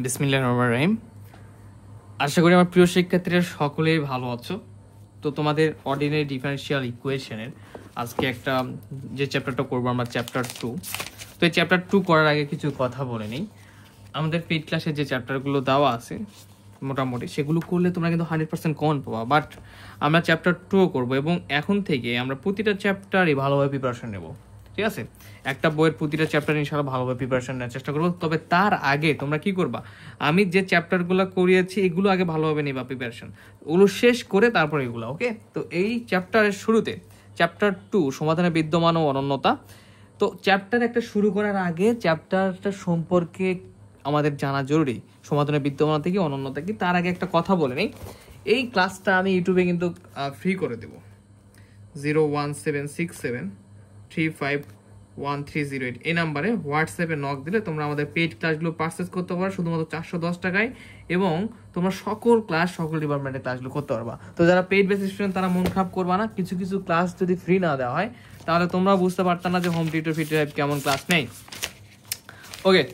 বিসমিল্লাহির রহমানির রহিম। আশা করি আমার প্রিয় শিক্ষার্থীরা সকলেই ভালো আছো। তো তোমাদের অর্ডিনারি ডিফারেনশিয়াল ইকুয়েশনের আজকে একটা যে চ্যাপ্টারটা করবো আমরা চ্যাপ্টার 2। তো এই চ্যাপ্টার 2 করার আগে কিছু কথা বলে নিই। আমাদের পেইড ক্লাসে যে চ্যাপ্টারগুলো দেওয়া আছে মোটামুটি সেগুলো করলে তোমরা কিন্তু 100% কমন পাবা, বাট আমরা চ্যাপ্টার 2 করবো এবং এখন থেকে আমরা প্রতিটা চ্যাপ্টারই ভালোভাবে প্রিপারেশন নেব। ঠিক আছে, একটা বইয়ের প্রতিটা চ্যাপ্টার ইনশাআল্লাহ ভালোভাবে প্রিপারেশন নেওয়ার চেষ্টা করবো। তবে তার আগে তোমরা কি করবা, আমি যে চ্যাপ্টারগুলো করিয়েছি এগুলো আগে ভালোভাবে নিবা প্রিপারেশন, ওগুলো শেষ করে তারপর এগুলো। ওকে, তো এই চ্যাপ্টারের শুরুতে চ্যাপ্টার 2 সমাধানে বিদ্যমান ও অনন্যতা। তো চ্যাপ্টার একটা শুরু করার আগে চ্যাপ্টারটা সম্পর্কে আমাদের জানা জরুরি, সমাধানের বিদ্যমানতা কি অনন্যতা কি। তার আগে একটা কথা বলে নেই, এই ক্লাসটা আমি ইউটিউবে কিন্তু ফ্রি করে দেবো। 01767351308 এই নাম্বারে হোয়াটসঅ্যাপে নক দিলে তোমরা আমাদের পেইড ক্লাসগুলো পারচেস করতে পারো শুধুমাত্র 410 টাকায়, এবং তোমরা সকল ক্লাস সকল ডিপার্টমেন্টের ক্লাসগুলো করতে পারবা। তো যারা পেইড বেস স্টুডেন্ট তারা মন খারাপ করবা না, কিছু কিছু ক্লাস যদি ফ্রি না দেওয়া হয় তাহলে তোমরা বুঝতে পারতাম না যে হোম টিউটর 55 কেমন ক্লাস নেই। ওকে,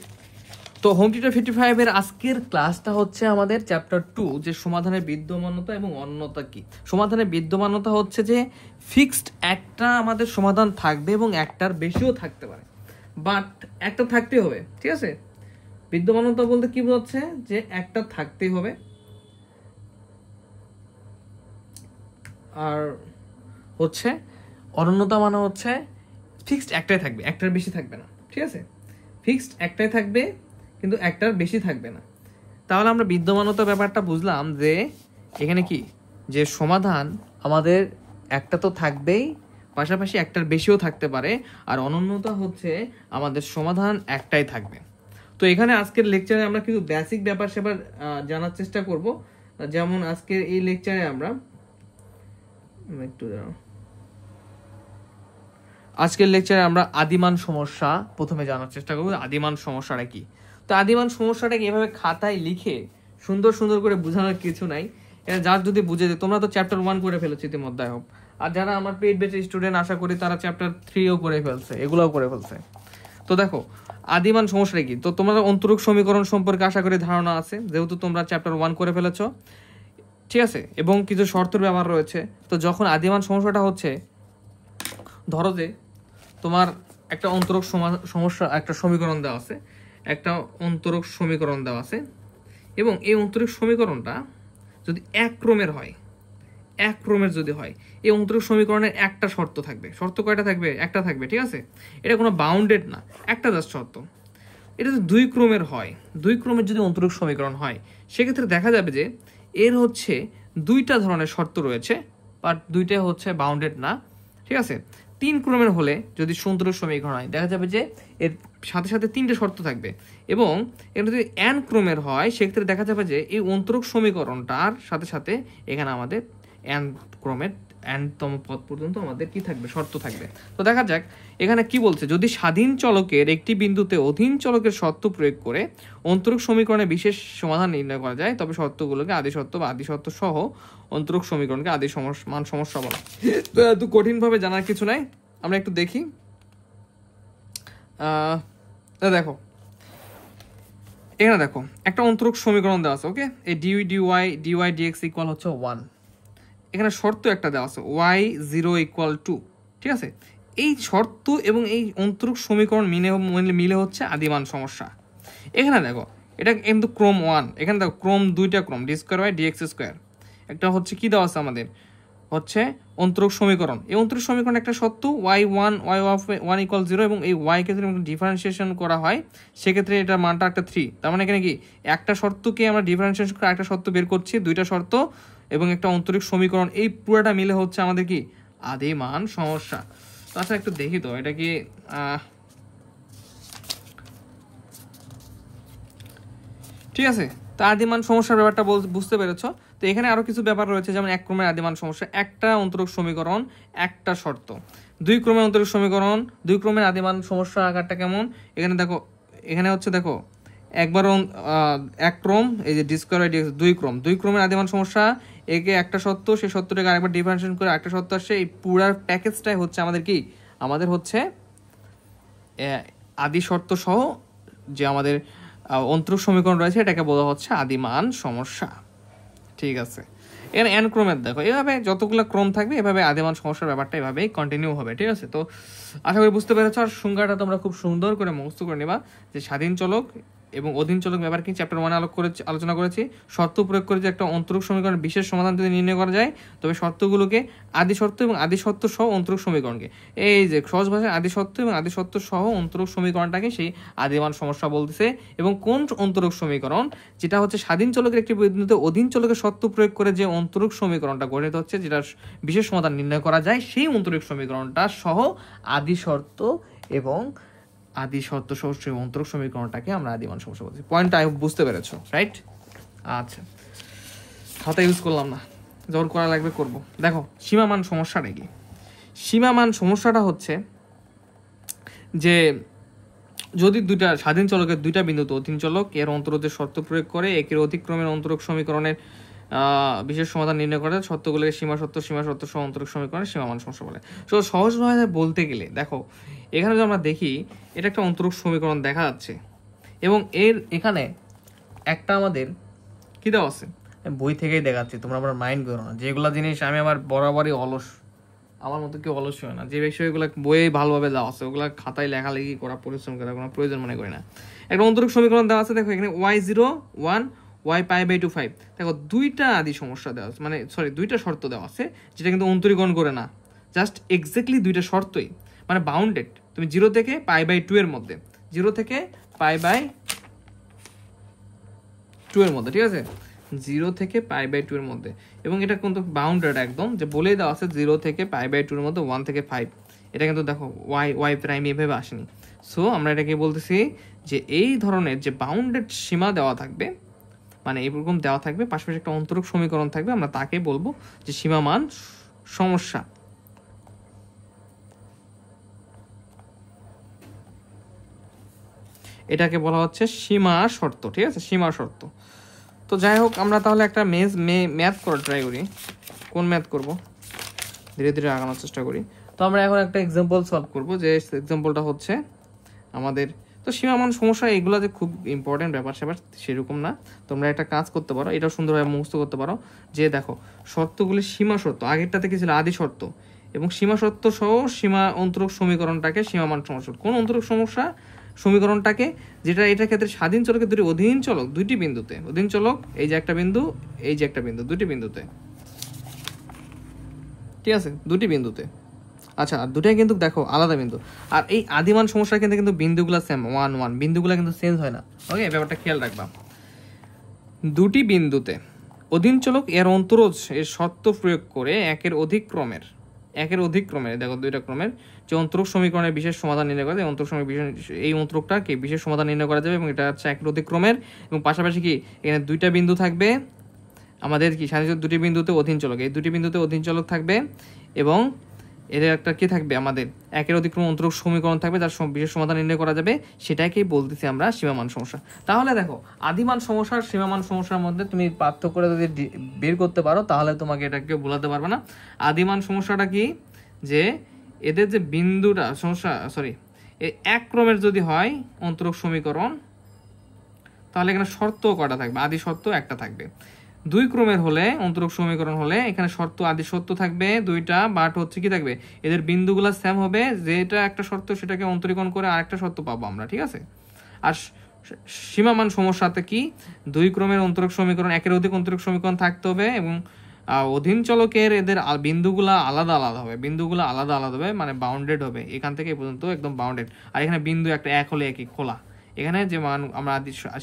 তো হোম টিউটর 55 এর আজকের ক্লাসটা হচ্ছে আমাদের চ্যাপ্টার 2, যে সমাধানের বিদ্যমানতা এবং অনন্যতা কি। সমাধানের বিদ্যমানতা হচ্ছে যে ফিক্সড একটা আমাদের সমাধান থাকবে এবং একটার বেশিও থাকতে পারে, বাট একটা থাকতে হবে। ঠিক আছে, বিদ্যমানতা বলতে কি বোঝাচ্ছে, যে একটা থাকতেই হবে, আর হচ্ছে অনন্যতা মানে হচ্ছে ফিক্সড একটাই থাকবে, একটার বেশি থাকবে না। ঠিক আছে, ফিক্সড একটাই থাকবে কিন্তু একটার বেশি থাকবে না। তাহলে আমরা বিদ্যমানতা ব্যাপারটা বুঝলাম যে এখানে কি, যে সমাধান আমাদের একটা তো থাকবেই, পাশাপাশি একটার বেশিও থাকতে পারে, আর অনন্যতা হচ্ছে আমাদের সমাধান একটাই থাকবে। তো এখানে আজকের লেকচারে আমরা কিন্তু বেসিক ব্যাপার সেবার জানার চেষ্টা করব। যেমন আজকের এই লেকচারে আমরা আদিমান সমস্যা প্রথমে জানার চেষ্টা করবো। আদিমান সমস্যাটা কি, তো আদিমান সমস্যাটাকে এভাবে খাতায় লিখে সুন্দর সুন্দর করে বোঝানোর কিছু নাই, এটা যার যদি বুঝে যায়। তোমরা তো চ্যাপ্টার 1 করে ফেলেছো ইতিমধ্যে হোক, আর যারা আমার পেইড ব্যাচের স্টুডেন্ট আশা করি তারা চ্যাপ্টার 3ও করে ফেলছে, এগুলোও করে ফেলছে। তো দেখো আদিমান সমস্যাটা কি, তো তোমাদের অন্তরক সমীকরণ সম্পর্কে আশা করি ধারণা আছে, যেহেতু তোমরা চ্যাপ্টার 1 করে ফেলেছো। ঠিক আছে, এবং কিছু শর্তের ব্যবহার রয়েছে। তো যখন আদিমান সমস্যাটা হচ্ছে, ধরো যে তোমার একটা অন্তরক সমস্যা, একটা সমীকরণ দেওয়া আছে, একটা অন্তরক সমীকরণ দেওয়া আছে, এবং এই অন্তরক সমীকরণটা যদি এক ক্রমের হয়, এক ক্রমের যদি হয়, এই অন্তরক সমীকরণের একটা শর্ত থাকবে। শর্ত কয়টা থাকবে? একটা থাকবে। ঠিক আছে, এটা কোনো বাউন্ডেড না, একটা জাস্ট শর্ত। এটা যদি 2 ক্রমের হয়, 2 ক্রমের যদি অন্তরক সমীকরণ হয়, সেক্ষেত্রে দেখা যাবে যে এর হচ্ছে 2টা ধরনের শর্ত রয়েছে, বাট 2টাই হচ্ছে বাউন্ডেড না। ঠিক আছে, 3 ক্রমের হলে যদি অন্তরক সমীকরণ হয়, দেখা যাবে যে এর সাথে সাথে 3টে শর্ত থাকবে, এবং এটা যদি n ক্রমের হয় সেক্ষেত্রে দেখা যাবে যে এই অন্তরক সমীকরণটার সাথে সাথে এখানে আমাদের n ক্রমের n তম পদ পর্যন্ত আমাদের কি থাকবে? শর্ত থাকবে। তো দেখা যাক এখানে কি বলছে, যদি স্বাধীন চলকের একটি বিন্দুতে অধীন চলকের শর্ত প্রয়োগ করে অন্তরক সমীকরণের বিশেষ সমাধান নির্ণয় করা যায়, তবে শর্তগুলোকে আদি শর্ত বা আদি শর্ত সহ অন্তরক সমীকরণকে আদি মান সমস্যা বলে। তো এত কঠিনভাবে জানার কিছু নাই, আমরা একটু দেখি। দেখো এখানে দেখো একটা অন্তরক সমীকরণ দেওয়া আছে। ওকে, এই dy dx ইকুয়াল হচ্ছে 1। এখানে শর্ত একটা দেওয়া আছে y0 ইকুয়াল 2। ঠিক আছে, এই শর্ত এবং এই অন্তরক সমীকরণ মিলে হচ্ছে আদিমান সমস্যা। এখানে দেখো এটা কিন্তু ক্রম 1, এখানে দেখো ক্রম 2টা ক্রম d square by dx square. একটা হচ্ছে কি দেওয়া আছে আমাদের, হচ্ছে অন্তরক সমীকরণ। এই অন্তরক সমীকরণ একটা সত্য y1 ইকুয়াল 0, এবং এই y কে যদি ডিফারেন্সিয়েশন করা হয় সেক্ষেত্রে এটা মানটা একটা 3। তার মানে এখানে কি একটা শর্তকে আমরা ডিফারেন্সিয়েশন করে একটা শর্ত বের করছি, 2টা শর্ত এবং একটা অন্তরিক সমীকরণ, এই পুরোটা মিলে হচ্ছে আমাদের কি আদিমান সমস্যা। তাছাড়া একটু দেখি তো এটা কি ঠিক আছে। তো আদিমান সমস্যার ব্যাপারটা বুঝতে পেরেছো। তো এখানে আরো কিছু ব্যাপার রয়েছে, যেমন 1 ক্রমের আদিমান সমস্যা, একটা অন্তরক সমীকরণ, একটা শর্ত। 2 ক্রমের অন্তরক সমীকরণ, 2 ক্রমের আদিমান সমস্যা আকারটা কেমন, এখানে দেখো, এখানে হচ্ছে দেখো একবার 1 ক্রম, এই যে ডি স্কয়ার বাই ডিএক্স 2 ক্রম, 2 ক্রমের আদিমান সমস্যা, একে একটা সত্য, সেই সত্যটাকে আরেকবার ডিফারেন্সিয়েশন করে একটা সত্য আসছে। এই পুরো প্যাকেজটাই হচ্ছে আমাদের কি, আমাদের হচ্ছে আদি শর্ত সহ যে আমাদের অন্তরক সমীকরণ রয়েছে, এটাকে বলা হচ্ছে আদিমান সমস্যা। ঠিক আছে, এখানে এন ক্রমের দেখো, এভাবে যতগুলো ক্রম থাকবে এভাবে আদিমান সমস্যার ব্যাপারটা এভাবেই কন্টিনিউ হবে। ঠিক আছে, তো আশা করি বুঝতে পেরেছো। আর সংজ্ঞাটা তোমরা খুব সুন্দর করে মুখস্থ করে নেবা যে স্বাধীন চলক এবং অধীন চলক ব্যাপার কি চ্যাপ্টার 1 আলোচনা করেছি। শর্ত প্রয়োগ করে যে একটা অন্তরক সমীকরণের বিশেষ সমাধান যদি নির্ণয় করা যায়, তবে শর্তগুলোকে আদি শর্ত এবং আদি শর্ত সহ অন্তরক সমীকরণকে, এই যে সহজ ভাষায় আদি শর্ত এবং আদি শর্ত সহ অন্তরক সমীকরণটাকে সেই আদিমান সমস্যা বলতেছে। এবং কোন অন্তরক সমীকরণ, যেটা হচ্ছে স্বাধীন চলকের একটি বিন্দুতে অধীন চলকের শর্ত প্রয়োগ করে যে অন্তরক সমীকরণটা গঠিত হচ্ছে, যেটা বিশেষ সমাধান নির্ণয় করা যায়, সেই অন্তরক সমীকরণটা সহ আদি শর্ত এবং আদি শর্ত সহ অন্তরক সমীকরণটাকে আমরা আদিমান সমস্যা বলছি। পয়েন্টটা বুঝতে পেরেছো, রাইট? আচ্ছা, খাতা ইউজ করলাম না, যখন করা লাগবে করব। দেখো সীমামান সমস্যাটা কি? সীমামান সমস্যাটা হচ্ছে যে যদি দুইটা স্বাধীন চলকের দুইটা বিন্দুতে অধীন চলক এর অন্তরতে শর্ত প্রয়োগ করে একের অতিক্রমের অন্তরক সমীকরণের বিশেষ সমাধান নির্ণয় করে, শর্তগুলোকে সীমা শর্ত সহ অন্তরক সমীকরণের সীমামান সমস্যা বলে। তো সহজভাবে বলতে গেলে দেখো, এখানে যদি আমরা দেখি, এটা একটা অন্তরক সমীকরণ দেখা যাচ্ছে এবং এর এখানে একটা আমাদের কি দেওয়া আছে, বই থেকেই দেখাচ্ছি, তোমরা আমার মাইন্ড করো না। যেগুলো জিনিস আমি আমার বরাবরই অলস, আমার মতো কেউ অলস হয় না, যে বিষয়গুলো বইয়ে ভালোভাবে দেওয়া আছে ওগুলো খাতায় লেখালেখি করা, পরিশ্রম করা কোনো প্রয়োজন মনে করি না। একটা অন্তরক সমীকরণ দেওয়া আছে, দেখো এখানে y0 1 y π/2 5, দেখো দুইটা আদি সমস্যা দেওয়া আছে, মানে সরি দুইটা শর্ত দেওয়া আছে, যেটা কিন্তু অন্তরীকরণ করে না, জাস্ট এক্স্যাক্টলি দুইটা শর্তই, মানে বাউন্ডেড। তুমি 0 থেকে π/2 এর মধ্যে, 0 থেকে π/2 এর মধ্যে, ঠিক আছে, 0 থেকে π/2 এর মধ্যে, এবং এটা কিন্তু বাউন্ডেড একদম, যে বলেই দেওয়া আছে 0 থেকে π/2 এর মধ্যে 1 থেকে 5। এটা কিন্তু দেখো y প্রাইম এভাবে আসেনি। সো আমরা এটাকে বলতেছি যে এই ধরনের যে বাউন্ডেড সীমা দেওয়া থাকবে, মানে এরকম দেওয়া থাকবে, পাশাপাশি একটা অন্তরক সমীকরণ থাকবে, আমরা তাকে বলবো যে সীমামান সমস্যা। এটাকে বলা হচ্ছে সীমা শর্ত। ঠিক আছে, সীমা শর্ত। তো যাই হোক, আমরা তাহলে একটা ম্যাথ করার ট্রাই করি। কোন ম্যাথ করব? ধীরে ধীরে আগানোর চেষ্টা করি। তো আমরা এখন একটা এক্সাম্পল সলভ করব, যে এক্সাম্পলটা হচ্ছে আমাদের, তো সীমামান সমস্যা এগুলো যে খুব ইম্পর্টেন্ট ব্যাপার স্যাপার সেরকম না। তোমরা একটা কাজ করতে পারো, এটাও সুন্দরভাবে মুখস্থ করতে পারো, যে দেখো শর্তগুলি সীমা শর্ত, আগেরটাতে কি ছিল আদি শর্ত, এবং সীমা শর্ত সহ সীমা অন্তরক সমীকরণটাকে সীমামান সমস্যা। কোন অন্তরক সমস্যা সমীকরণটাকে, যেটা এটার ক্ষেত্রে স্বাধীন চলকের দুটি অধীন চলক দুইটি বিন্দুতে, অধীন চলক এই যে একটা বিন্দু, এই যে একটা বিন্দু, দুটি বিন্দুতে, ঠিক আছে, দুটি বিন্দুতে। আচ্ছা, দুটাই কিন্তু দেখো আলাদা বিন্দু। আর এই আদিমান সমস্যার ক্ষেত্রে কিন্তু বিন্দুগুলো সেম 1 1, বিন্দুগুলো কিন্তু চেঞ্জ হয় না। ওকে, ব্যাপারটা খেয়াল রাখবা। দুটি বিন্দুতে অধীন চলক এর অন্তরজ এর শর্ত প্রয়োগ করে একের অধিক ক্রমের দেখো দুইটা ক্রমের যে অন্তরক সমীকরণের বিশেষ সমাধান নির্ণয় করা যায়, অন্তরক সমীকরণ এই অন্তরকটাকে বিশেষ সমাধান নির্ণয় করা যাবে, এবং এটা হচ্ছে একের অধিক ক্রমের, এবং পাশাপাশি কি এখানে দুইটা বিন্দু থাকবে আমাদের, কি স্বাধীন দুটি বিন্দুতে অধীন চলক, এই দুটি বিন্দুতে অধীন চলক থাকবে, এবং এর একটা কি থাকবে, আমাদের একের অতিক্রম অন্তরক সমীকরণ থাকবে, যার বিশেষ সমাধান নির্ণয় করা যাবে, সেটাকেই বলতেছি আমরা সীমামান সমস্যা। তাহলে দেখো আদিমান সমস্যার সীমামান সমস্যার মধ্যে তুমি পার্থক্য করে যদি বের করতে পারো, তাহলে তোমাকে এটাকে ভুলাতে পারবে না। আদিমান সমস্যাটা কি, যে এদের যে বিন্দুটা সমস্যা, সরি, এক ক্রমের যদি হয় অন্তরক সমীকরণ, তাহলে এখানে শর্ত কটা থাকবে, আদি শর্ত একটা থাকবে। দুই ক্রমের হলে অন্তরক সমীকরণ হলে এখানে শর্ত আদি শর্ত থাকবে দুইটা, বাট হচ্ছে কি থাকবে, এদের বিন্দুগুলো সেম হবে, যেটা একটা শর্ত সেটাকে অন্তরীকরণ করে আরেকটা শর্ত পাবো আমরা, ঠিক আছে। আর সীমামান সমস্যাতে কি, দুই ক্রমের অন্তরক সমীকরণ, একের অধিক অন্তরক সমীকরণ থাকতে হবে, এবং অধীন চলকের এদের বিন্দুগুলা আলাদা আলাদা হবে, মানে বাউন্ডেড হবে, এখান থেকে এই পর্যন্ত একদম বাউন্ডেড। আর এখানে বিন্দু একটা এক হলে একই খোলা, এখানে যে মান আমরা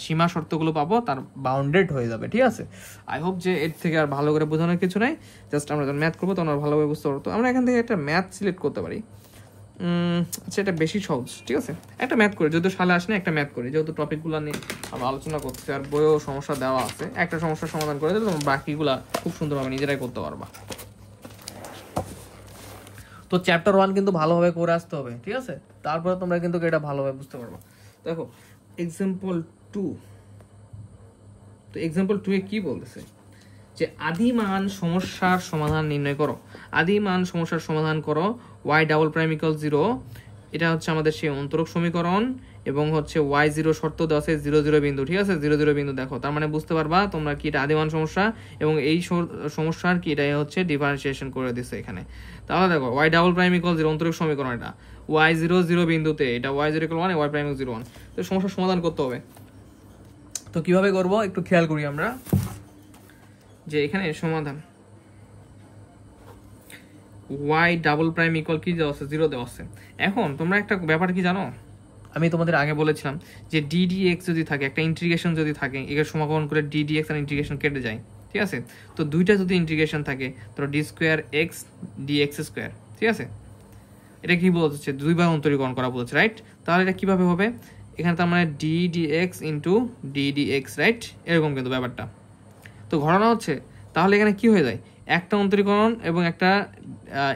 সীমা শর্তগুলো পাবো তার বাউন্ডেড হয়ে যাবে, ঠিক আছে। আই হোপ যে এর থেকে আর ভালো করে বোঝানোর কিছু নাই, জাস্ট আমরা যখন ম্যাথ করবো তখন ভালোভাবে বুঝতে পারবো। তো আমরা এখান থেকে একটা ম্যাথ সিলেক্ট করতে পারি। আচ্ছা, এটা বেশি সহজ, ঠিক আছে, একটা ম্যাথ করি, যেহেতু সালে আসে না একটা ম্যাথ করি, যেহেতু টপিকগুলো নিয়ে আমরা আলোচনা করছি আর বইয়েও সমস্যা দেওয়া আছে, একটা সমস্যার সমাধান করে দিলে তোমরা বাকিগুলা খুব সুন্দরভাবে নিজেরাই করতে পারবা। তো চ্যাপ্টার 1 কিন্তু ভালোভাবে করে আসতে হবে, ঠিক আছে, তারপরে তোমরা কিন্তু এটা ভালোভাবে বুঝতে পারবা। দেখো এক্সাম্পল 2, তো এক্সাম্পল 2 এ কি বলতেছে, যে আদিমান সমস্যার সমাধান নির্ণয় করো। আদিমান সমস্যার সমাধান করো y ডাবল প্রাইম ইকুয়াল 0, এটা হচ্ছে আমাদের সেই অন্তরক সমীকরণ, এবং হচ্ছে y0 শর্ত দেওয়া আছে 0 বিন্দু, ঠিক আছে, 0 বিন্দু। দেখো তার মানে বুঝতে পারবা তোমরা কি এটা আদিমান সমস্যা, এবং এই সমস্যার কি এটা হচ্ছে ডিফারেন্সিয়েশন করে দিচ্ছে এখানে। তাহলে দেখো y ডাবল প্রাইম ইকুয়াল 0 অন্তরিক সমীকরণ, এটা y0 বিন্দুতে এটা y0 = 1 y প্রাইম 0 1। তো সমস্যার সমাধান করতে হবে। তো কিভাবে করব একটু খেয়াল করি আমরা, যে এখানে সমাধান y ডাবল প্রাইম ইকুয়াল কি দেওয়া আছে 0 দেওয়া আছে। এখন তোমরা একটা ব্যাপার কি জানো, আমি তোমাদের আগে বলেছিলাম যে ddx যদি থাকে, একটা ইন্টিগ্রেশন যদি থাকে, এর সমাকলন করে ddx আর ইন্টিগ্রেশন কেটে যায়, ঠিক আছে। তো দুইটা যদি ইন্টিগ্রেশন থাকে ধরো d2x dx2, ঠিক আছে, এটা কি বলছে দুইবার অন্তরীকরণ করা বলছে, রাইট। তাহলে এটা কিভাবে হবে, এখানে তার মানে ddx ইন্টু ddx, রাইট, এরকম কিন্তু ব্যাপারটা। তো ঘটনা হচ্ছে তাহলে এখানে কি হয়ে যায়, একটা অন্তরীকরণ এবং একটা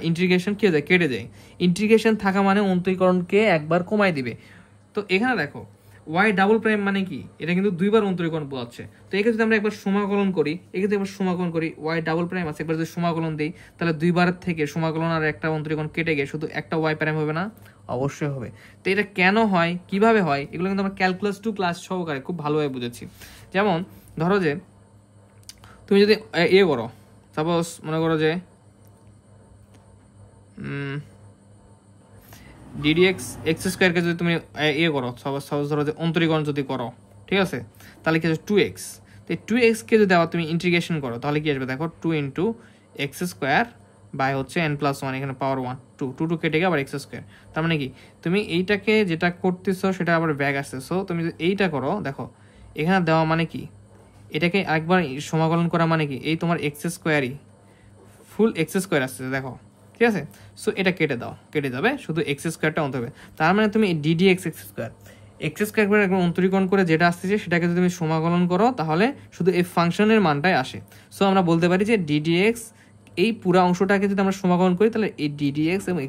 ইন্টিগ্রেশন কি হয়ে যায়, কেটে যায়। ইন্টিগ্রেশন থাকা মানে অন্তরীকরণকে একবার কমাই দিবে। তো এখানে দেখো y ডাবল প্রাইম মানে কি, এটা কিন্তু দুইবার অন্তরীকরণ বোঝাচ্ছে। তো একে যদি আমরা একবার সমাকলন করি, একে যদি একবার সমাকলন করি, y ডাবল প্রাইম আছে, একবার যদি সমাকলন দিই, তাহলে দুইবার থেকে সমাকলন আর একটা অন্তরীকরণ কেটে গিয়ে শুধু একটা y প্রাইম হবে না, অবশ্যই হবে। তো এটা কেন হয়, কিভাবে হয়, এগুলো কিন্তু আমরা ক্যালকুলাস 2 ক্লাস সহকারে খুব ভালোভাবে বুঝেছি। যেমন ধরো যে তুমি যদি করো, সাপোজ মনে করো যে ddx x2 কে যদি তুমি করো, সাপোজ ধরো যে অন্তরীকরণ যদি করো, ঠিক আছে, তাহলে কি আছে 2x। তো 2x কে যদি আবার তুমি ইন্টিগ্রেশন করো তাহলে কি আসবে, দেখো 2 ইন্টু x2 বাই হচ্ছে n+1, এখানে পাওয়ার 1 2 কেটে গিয়ে আবার x2। তার মানে কি তুমি এইটাকে যেটা করতেছো সেটা আবার ব্যাক আসতেছো। তুমি যদি এইটা করো, দেখো এখানে দেওয়া মানে কি, এটাকে একবার সমাকলন করা মানে কি, এই তোমার x2ই ফুল x2 আসছে, দেখো, ঠিক আছে। সো এটা কেটে দাও, কেটে যাবে, শুধু x2টা অন্ত হবে। তার মানে তুমি ddx x2 একবার অন্তরীকরণ করে যেটা আসতেছে সেটাকে যদি তুমি সমাকলন করো তাহলে শুধু এই ফাংশনের মানটাই আসে। সো আমরা বলতে পারি যে ddx এই পুরো অংশটাকে যদি আমরা সমাকলন করি তাহলে এই ddx এবং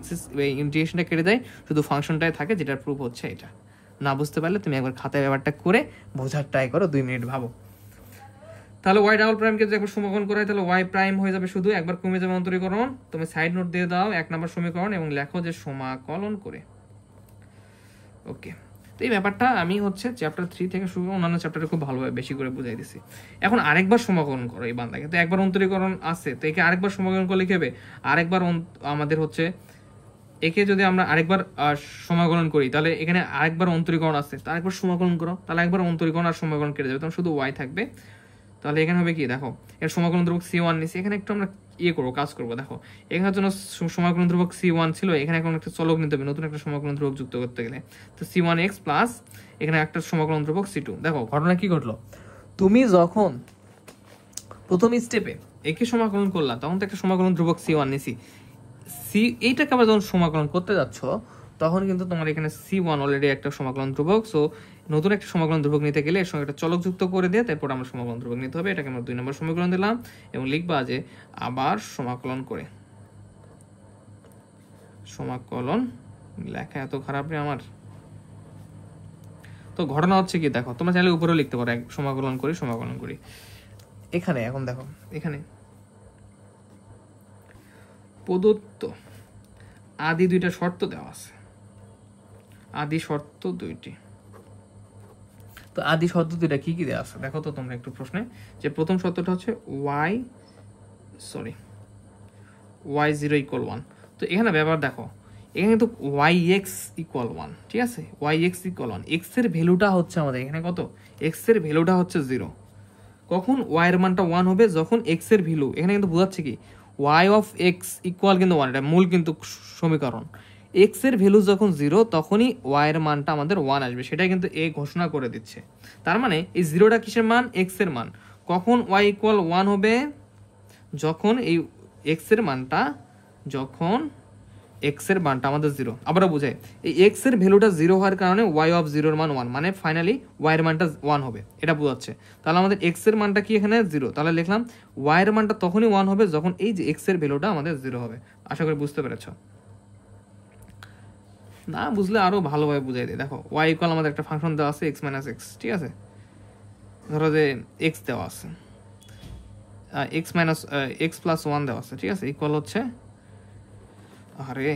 ইন্টিগ্রেশনটা কেটে দেয়, শুধু ফাংশনটাই থাকে, যেটার প্রুফ হচ্ছে এটা। না বুঝতে পারলে তুমি একবার খাতায় ব্যাপারটা করে বোঝার ট্রাই করো, 2 মিনিট ভাবো। তাহলে y ডাবল প্রাইমকে যদি একবার সমাকলন করা হয় তাহলে y প্রাইম হয়ে যাবে, শুধু একবার কমে যাবে অন্তরীকরণ। তুমি সাইড নোট দিয়ে দাও 1 নম্বর সমীকরণ এবং লেখো যে সমাকলন করে। ওকে, তো এই ব্যাপারটা আমি হচ্ছে চ্যাপ্টার 3 থেকে শুরু অন্যান্য চ্যাপ্টারে খুব ভালোভাবে বেশি করে বুঝাই দিছি। এখন আরেকবার সমাকলন করো এই বান্দাকে, তো একবার অন্তরীকরণ আছে, তো একে আরেকবার সমাকলন করলে কি হবে, আরেকবার আমাদের হচ্ছে একে যদি আমরা আরেকবার সমাকলন করি তাহলে এখানে আরেকবার অন্তরীকরণ আছে, তো আরেকবার সমাকলন করো, তাহলে একবার অন্তরীকরণ আর সমাকলন কেটে যাবে, তখন শুধু y থাকবে। তাহলে এখানে হবে কি, দেখো এর সমাকলন ধ্রুবক c1 নিছি, এখানে একটু আমরা কাজ করবো। দেখো এখানে জন্য সমাকলন ধ্রুবক c1 ছিল, এখানে এখন একটা চলক নিতে হবে, নতুন একটা সমাকলন ধ্রুবক যুক্ত করতে গেলে। তো c1x প্লাস এখানে একটা সমাকলন ধ্রুবক c2। দেখো ঘটনা কি ঘটলো, তুমি যখন প্রথম স্টেপে একে সমাকলন করলা তখন তো একটা সমাকলন ধ্রুবক c1 নিছি, এইটাকে আবার যখন সমাকলন করতে যাচ্ছ তখন কিন্তু তোমার এখানে c1 অলরেডি একটা সমাকলন ধ্রুবক। সো নতুন একটা সমাকলন ধ্রুবক নিতে গেলে এর সঙ্গে একটা চলক যুক্ত করে দিয়ে তারপর আমরা সমাকলন ধ্রুবক নিতে হবে। এটাকে আমরা 2 নম্বর সমীকরণ দিলাম এবং লিখবা যে আবার সমাকলন করে। সমাকলন লেখা এত খারাপ রে আমার। তো ঘটনা হচ্ছে কি, দেখো তোমরা চাইলে উপরেও লিখতে পারো সমাকলন করি। এখানে এখন দেখো এখানে প্রদত্ত আদি দুইটা শর্ত দেওয়া আছে, আদি শর্ত দুইটি। তো আদি শর্ত দুইটা কি কি দেওয়া আছে দেখো তো তোমরা একটু প্রশ্নে, যে প্রথম শর্তটা হচ্ছে y0 = 1। তো এখানে ব্যাপার দেখো, এখানে কিন্তু yx = 1, ঠিক আছে, yx = 1, x এর ভ্যালুটা হচ্ছে আমাদের এখানে কত, x এর ভ্যালুটা হচ্ছে 0। কখন y এর মানটা 1 হবে, যখন x এর ভ্যালু, এখানে কিন্তু বোঝাচ্ছে কি y of x = কিন্তু 1, এটা মূল কিন্তু সমীকরণ। x এর ভ্যালু যখন 0 তখনই y এর মানটা আমাদের 1 আসবে, সেটাই কিন্তু এই ঘোষণা করে দিচ্ছে। তার মানে এই 0টা কিসের মান, x এর মান। কখন y = 1 হবে, যখন এই x এর মানটা, যখন x এর মানটা আমাদের 0। আবারও বুঝাই, এই x এর ভ্যালুটা 0 হওয়ার কারণে y of 0 এর মান 1, মানে ফাইনালি y এর মানটা 1 হবে, এটা বোঝাচ্ছে। তাহলে আমাদের x এর মানটা কি এখানে 0, তাহলে লিখলাম y এর মানটা তখনই 1 হবে যখন এই যে x এর ভ্যালুটা আমাদের 0 হবে। আশা করি বুঝতে পেরেছো। না বুঝলে আরো ভালোভাবে বুঝাই দিই। দেখো y = আমাদের একটা ফাংশন দেওয়া আছে x - x, ঠিক আছে, ধরো যে x দেওয়া আছে, x + 1 দেওয়া আছে, ঠিক আছে, ইকুয়াল হচ্ছে, আরে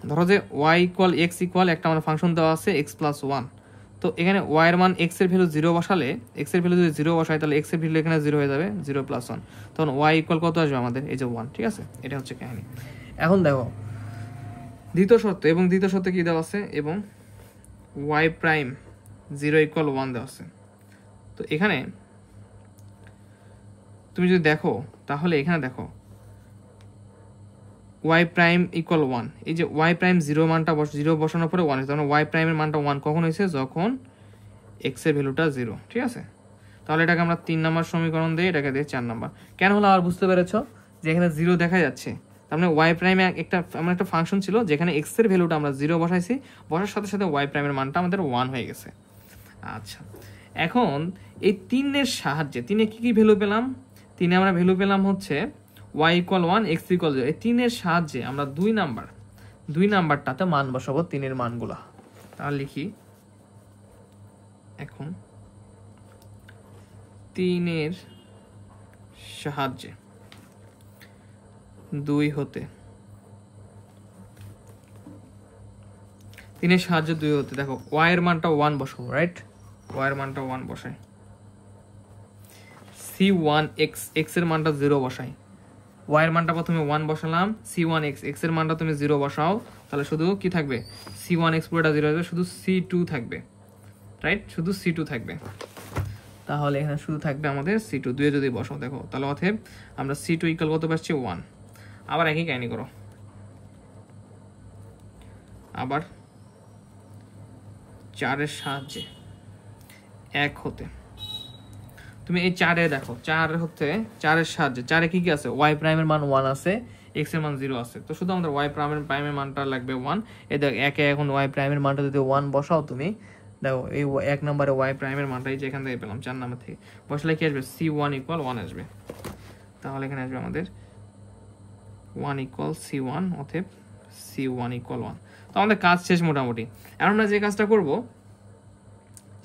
ধরো যে y = x = একটা আমার ফাংশন দেওয়া আছে x + 1। তো এখানে y এর মান x এর ভ্যালু 0 বসালে x এর ভ্যালু যদি 0 বসাই তাহলে x এর ভ্যালু এখানে 0 হয়ে যাবে, 0 + 1, তখন y ইকুয়াল কত আসবে আমাদের, এই যে 1, ঠিক আছে? এটা হচ্ছে কাহিনী। এখন দেখো দ্বিতীয় শর্ত, এবং দ্বিতীয় শর্তে কি দেওয়া আছে, এবং y প্রাইম 0 = 1 দেওয়া আছে। তো এখানে তুমি যদি দেখো তাহলে এখানে দেখো y প্রাইম = 1, এই যে y প্রাইম 0 মানটা 0 বসানোর পরে 1 হয়েছে, তখন y প্রাইমের মানটা 1 কখন হয়েছে, যখন x এর ভ্যালুটা 0, ঠিক আছে? তাহলে এটাকে আমরা 3 নম্বর সমীকরণ দিয়ে এটাকে দিয়ে 4 নম্বর। কেন হলো আর বুঝতে পেরেছো যে এখানে 0 দেখা যাচ্ছে, তার মানে y প্রাইমে আমার একটা ফাংশন ছিল যেখানে x এর ভ্যালুটা আমরা 0 বসাইছি, বসার সাথে সাথে y প্রাইমের মানটা আমাদের 1 হয়ে গেছে। আচ্ছা, এখন এই 3 এর সাহায্যে 3 এ কি কি ভ্যালু পেলাম, 3 এ আমরা ভ্যালু পেলাম হচ্ছে y = 1, x = 0। এই 3 এর সাহায্যে আমরা 2 নাম্বারটাতে মান বসাবো 3 এর মানগুলা। তাহলে লিখি এখন 3 এর সাহায্যে 2 হতে, 3 এর সাহায্যে 2 হতে, দেখো y এর মানটা 1 বসাবো, রাইট? y এর মানটা 1 বসাই, c1x, x এর মানটা 0 বসাই, y এর মানটা প্রথমে 1 বসালাম, c1x, x এর মানটা তুমি 0 বসাও, তাহলে শুধু কি থাকবে, c1x পুরোটা 0 হবে, শুধু c2 থাকবে, রাইট? শুধু c2 থাকবে। তাহলে এখানে শুধু থাকবে আমাদের c2, 2 এ যদি বসাও দেখো, তাহলে অতএব আমরা c2 = কত পাচ্ছি, 1। আবার একই কাহিনী করো, আবার 4 এর সাহায্যে 1 হতে, তুমি এই 4 এ দেখো, 4 হতে 4 এর সাহায্যে 4 এ কি কি আছে, y প্রাইমের মান 1 আছে, x এর মান 0 আছে, তো শুধু আমাদের y প্রাইমের মানটা লাগবে 1। এই দেখো 1 এ এখন y প্রাইমের মানটা যদি 1 বসাও তুমি, দেখো এই 1 নম্বরে y প্রাইমের মানটা এই যে এখান থেকে পেলাম 4 নম্বর থেকে, বসালে কি আসবে, c1 = 1 আসবে। তাহলে এখানে আসবে আমাদের 1 = c1, অতএব c1 = 1। তো আমাদের কাজ শেষ মোটামুটি। এখন আমরা যে কাজটা করব,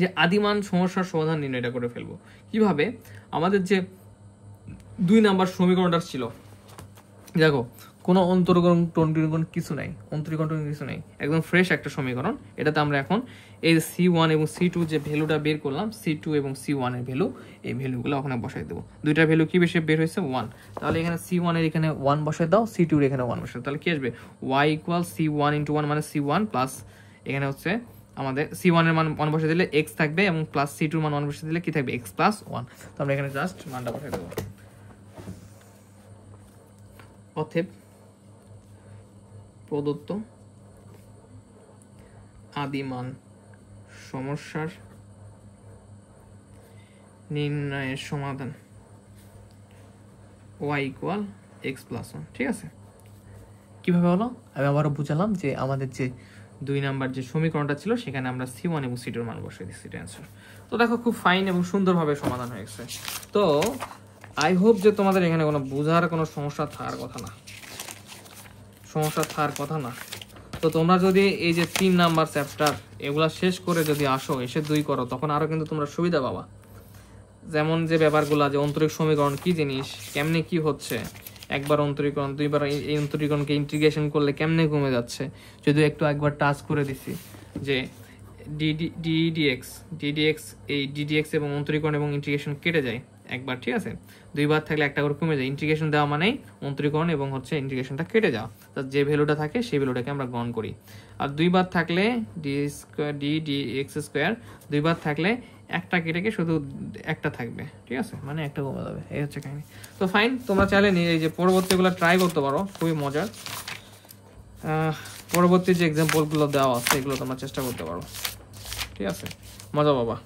যে আদিমান সমস্যার সমাধান নির্ণয়টা করে ফেলবো। কিভাবে, আমাদের যে 2 নাম্বার সমীকরণটা ছিল, দেখো কোনো অন্তরীকরণ কিছু নাই, একদম ফ্রেশ একটা সমীকরণ। এটাতে আমরা এখন এই c1 এবং c2 যে ভ্যালুটা বের করলাম, c2 এবং c1 এর ভ্যালু, এই ভ্যালুগুলো ওখানে বসাই দেবো। দুইটার ভ্যালু কি বেশি বের হয়েছে, 1। তাহলে এখানে c1 এর এখানে 1 বসাই দাও, c2 এর এখানে 1 বসাই দাও, তাহলে কি আসবে, y = c1 × 1 মানে c1 প্লাস এখানে হচ্ছে আমাদের c1 এর মান 1 বসিয়ে দিলে x থাকবে, এবং প্লাস c2 এর মান 1 বসিয়ে দিলে কি থাকবে, x + 1। তো আমরা এখানে জাস্ট মানটা বসাই দেব। অতএব প্রদত্ত আদিমান সমস্যার নির্ণয়ের সমাধান y = x + 1, ঠিক আছে? কিভাবে হলো আমি আবারও বুঝালাম, যে আমাদের যে 2 নাম্বার যে সমীকরণটা ছিল সেখানে আমরা c1 এবং c2 এর মান বসিয়ে দিচ্ছি, এটা অ্যানসার। তো দেখো খুব ফাইন এবং সুন্দরভাবে সমাধান হয়ে গেছে। তো আই হোপ যে তোমাদের এখানে কোনো বোঝার কোনো সমস্যা থাকার কথা না। তো তোমরা যদি এই যে 3 নাম্বার চ্যাপ্টার এগুলা শেষ করে যদি আসো, এসে 2 করো, তখন আরো কিন্তু তোমরা সুবিধা পাবা। যেমন যে ব্যাপারগুলা, যে অন্তরীক সমীকরণ কি জিনিস, কেমনে কি হচ্ছে, একবার অন্তরীকরণ, 2বার এই অন্তরীকরণকে ইন্টিগ্রেশন করলে কেমনে কমে যাচ্ছে, যদি একবার টাচ করে দিছি যে ddx এই ddx এবং অন্তরীকরণ এবং ইন্টিগ্রেশন কেটে যায় একবার, ঠিক আছে? 2 বার থাকলে একটা করে কমে যায়। ইন্টিগ্রেশন দেওয়া মানেই অন্তরীকরণ এবং হচ্ছে ইন্টিগ্রেশনটা কেটে যাওয়া, তার যে ভ্যালুটা থাকে সেই ভ্যালুটাকে আমরা গ্রহণ করি। আর 2 বার থাকলে dx², 2 বার থাকলে একটা কেটে শুধু একটা থাকবে, ঠিক আছে? মানে একটা কমে যাবে, এই হচ্ছে কাহিনী। তো ফাইন, তোমরা চাইলে এই যে পরবর্তীগুলো ট্রাই করতে পারো, খুবই মজার। পরবর্তী যে এক্সাম্পলগুলো দেওয়া আছে এগুলো তোমরা চেষ্টা করতে পারো, ঠিক আছে? মজা বাবা।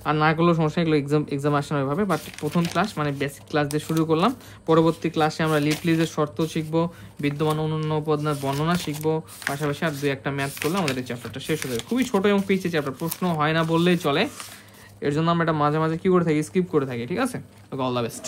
আর না করলেও সমস্যা, এগুলো এক্সাম আসে না ওইভাবে। বাট প্রথম ক্লাস মানে বেসিক ক্লাস দিয়ে শুরু করলাম। পরবর্তী ক্লাসে আমরা লিফলিজের শর্ত শিখবো, বিদ্যমান অনন্য উপাদানের বর্ণনা শিখবো, পাশাপাশি আর 2-1টা ম্যাথ করলে আমাদের এই চ্যাপ্টারটা শেষ হয়ে যাবে। খুবই ছোট এবং পিছিয়ে চ্যাপ্টার, প্রশ্ন হয় না বললেই চলে। এর জন্য আমরা এটা মাঝে মাঝে কি করে থাকি, স্কিপ করে থাকি, ঠিক আছে? All the best.